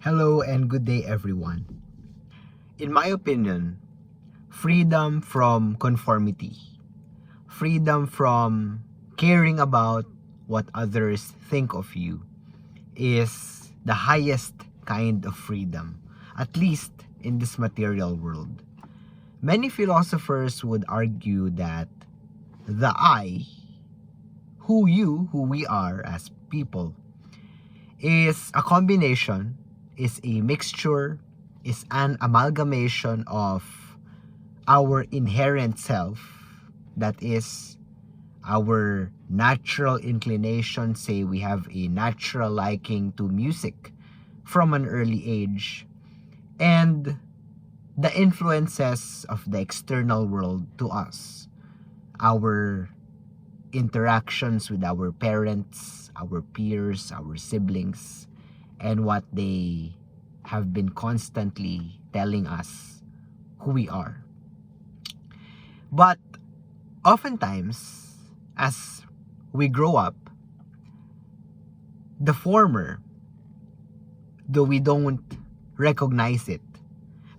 Hello and good day, everyone. In my opinion, freedom from conformity, freedom from caring about what others think of you, is the highest kind of freedom, at least in this material world. Many philosophers would argue that the I, who we are as people, is a combination, is a mixture, is an amalgamation of our inherent self, that is our natural inclination. Say we have a natural liking to music from an early age, and the influences of the external world to us, our interactions with our parents, our peers, our siblings, and what they have been constantly telling us who we are. But oftentimes, as we grow up, the former, though we don't recognize it,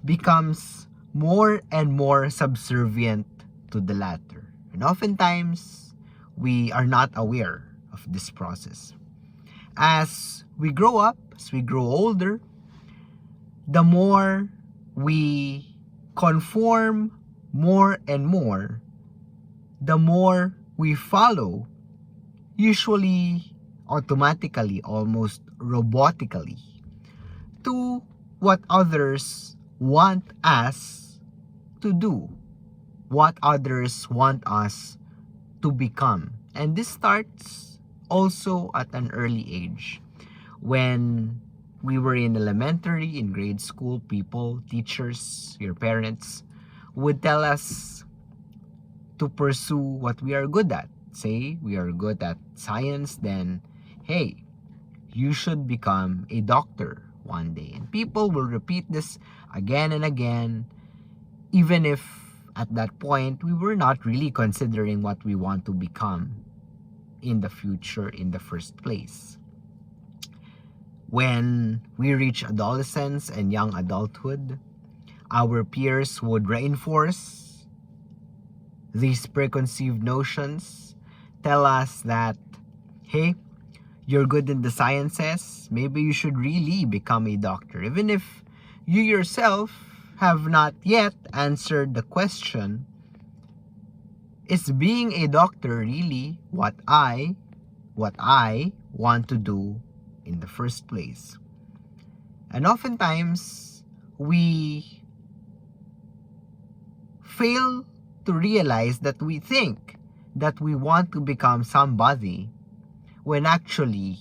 becomes more and more subservient to the latter. And oftentimes, we are not aware of this process. As we grow up, as we grow older, the more we conform more and more, the more we follow, usually automatically, almost robotically, to what others want us to do, what others want us to become. And this starts also at an early age. When we were in elementary, in grade school, people, teachers, your parents would tell us to pursue what we are good at. Say we are good at science, then hey, you should become a doctor one day. And people will repeat this again and again, even if at that point we were not really considering what we want to become in the future in the first place. When we reach adolescence and young adulthood, our peers would reinforce these preconceived notions, tell us that, hey, you're good in the sciences, maybe you should really become a doctor, even if you yourself have not yet answered the question, is being a doctor really what I want to do in the first place? And oftentimes, we fail to realize that we think that we want to become somebody, when actually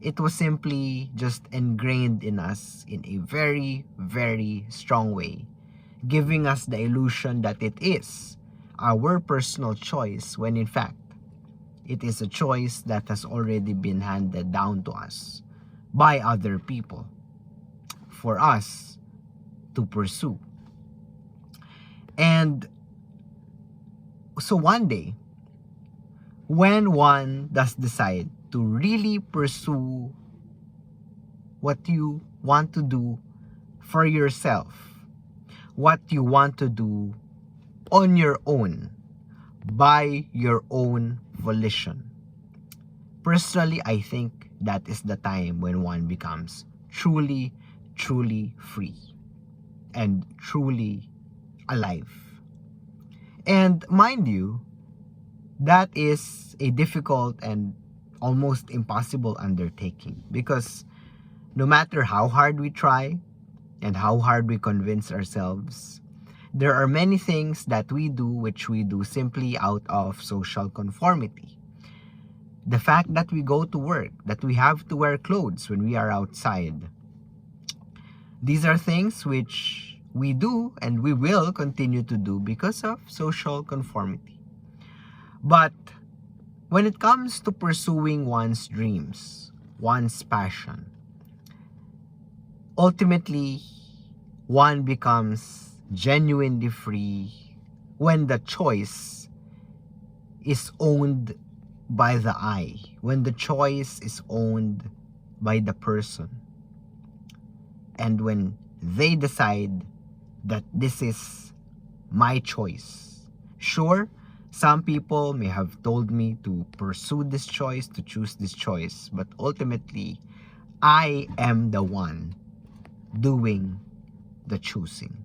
it was simply just ingrained in us in a very, very strong way, giving us the illusion that it is our personal choice, when in fact it is a choice that has already been handed down to us by other people for us to pursue. And so one day, when one does decide to really pursue what you want to do for yourself, what you want to do on your own, by your own volition, personally, I think that is the time when one becomes truly, truly free and truly alive. And mind you, that is a difficult and almost impossible undertaking, because no matter how hard we try and how hard we convince ourselves, there are many things that we do which we do simply out of social conformity. The fact that we go to work, that we have to wear clothes when we are outside, these are things which we do and we will continue to do because of social conformity. But when it comes to pursuing one's dreams, one's passion, ultimately, one becomes genuinely free when the choice is owned by the I, when the choice is owned by the person. and when they decide that this is my choice. Sure, some people may have told me to pursue this choice, to choose this choice, but ultimately, I am the one doing the choosing.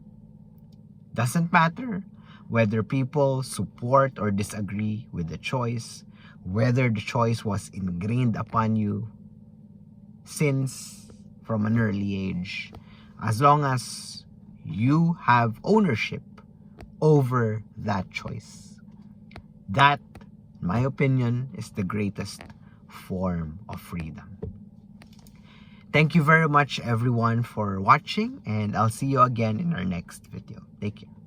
Doesn't matter whether people support or disagree with the choice, whether the choice was ingrained upon you since from an early age, as long as you have ownership over that choice. That, in my opinion, is the greatest form of freedom. Thank you very much everyone for watching, and I'll see you again in our next video. Take care.